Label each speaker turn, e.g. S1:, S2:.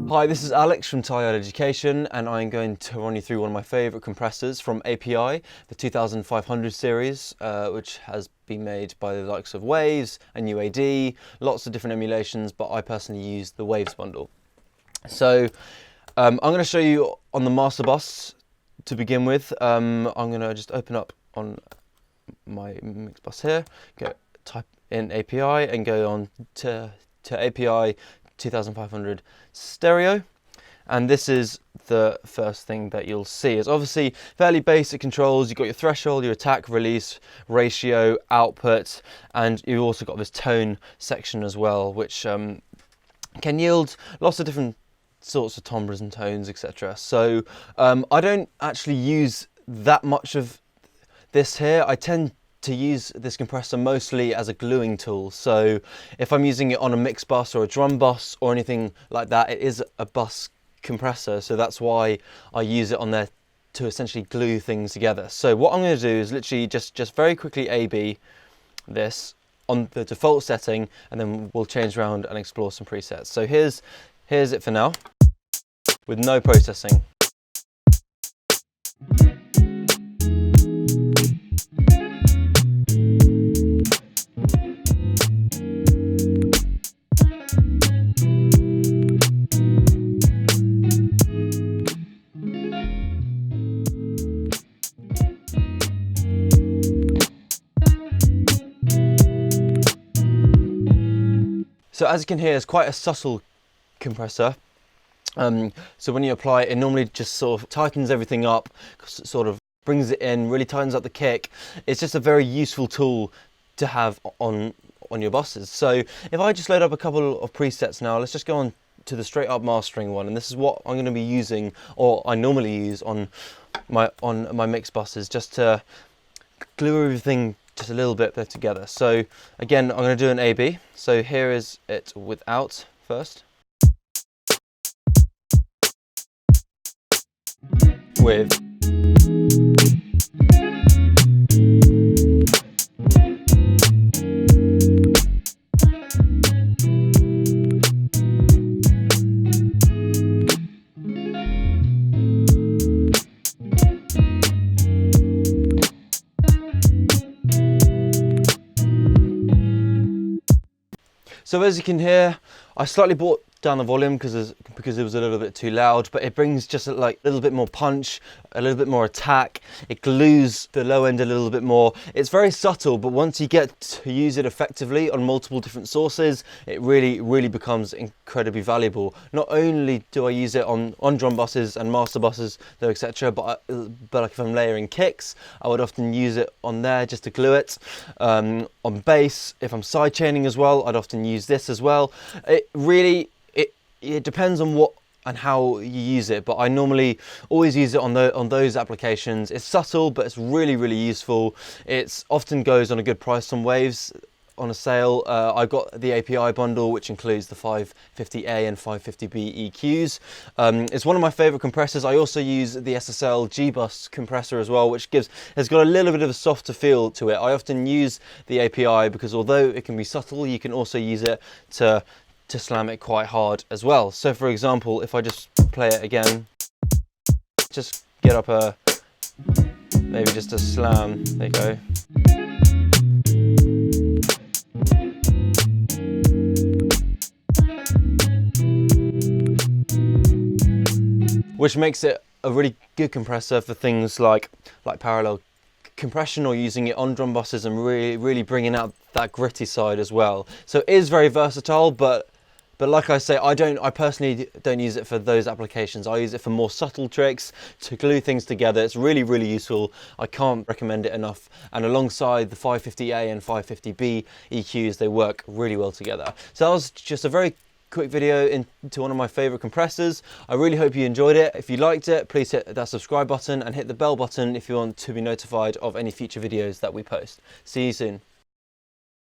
S1: Hi, this is Alex from Tired Education, and I'm going to run you through one of my favourite compressors from API, the 2500 series, which has been made by the likes of Waves and UAD, lots of different emulations, but I personally use the Waves bundle. So I'm going to show you on the master bus to begin with. I'm going to just open up on my mix bus here, type in API and go on to API 2500 stereo, and this is the first thing that you'll see. It's obviously fairly basic controls. You've got your threshold, your attack, release, ratio, output, and you've also got this tone section as well, which can yield lots of different sorts of timbres and tones, etc. So I don't actually use that much of this here. I tend to use this compressor mostly as a gluing tool. So if I'm using it on a mix bus or a drum bus or anything like that, it is a bus compressor, so that's why I use it on there to essentially glue things together. So what I'm going to do is literally just very quickly A/B this on the default setting, and then we'll change around and explore some presets. So here's it for now, with no processing. So as you can hear, it's quite a subtle compressor. So when you apply it, it normally just sort of tightens everything up, sort of brings it in, really tightens up the kick. It's just a very useful tool to have on your buses. So if I just load up a couple of presets now, let's just go on to the straight up mastering one, and this is what I'm going to be using, or I normally use on my mix buses, just to glue everything just a little bit there together. So again, I'm going to do an A/B. So here is it without first, with, so as you can hear, I slightly brought down the volume because it was a little bit too loud, but it brings just a little bit more punch, a little bit more attack. It glues the low end a little bit more. It's very subtle, but once you get to use it effectively on multiple different sources, it really becomes incredibly valuable. Not only do I use it on drum buses and master buses though, etc., but like if I'm layering kicks, I would often use it on there just to glue it. On bass, if I'm side chaining as well, I'd often use this as well. It depends on what and how you use it, but I normally always use it on those applications. It's subtle, but it's really useful. It often goes on a good price on Waves on a sale. I got the API bundle, which includes the 550A and 550B EQs. It's one of my favorite compressors. I also use the SSL G-Bus compressor as well, which has got a little bit of a softer feel to it. I often use the API because although it can be subtle, you can also use it to slam it quite hard as well. So for example, if I just play it again, just get up maybe just a slam, there you go. Which makes it a really good compressor for things like parallel compression, or using it on drum buses and really bringing out that gritty side as well. So it is very versatile, but like I say, I personally don't use it for those applications. I use it for more subtle tricks to glue things together. It's really useful. I can't recommend it enough. And alongside the 550A and 550B EQs, they work really well together. So that was just a very quick video into one of my favorite compressors. I really hope you enjoyed it. If you liked it, please hit that subscribe button and hit the bell button if you want to be notified of any future videos that we post. See you soon.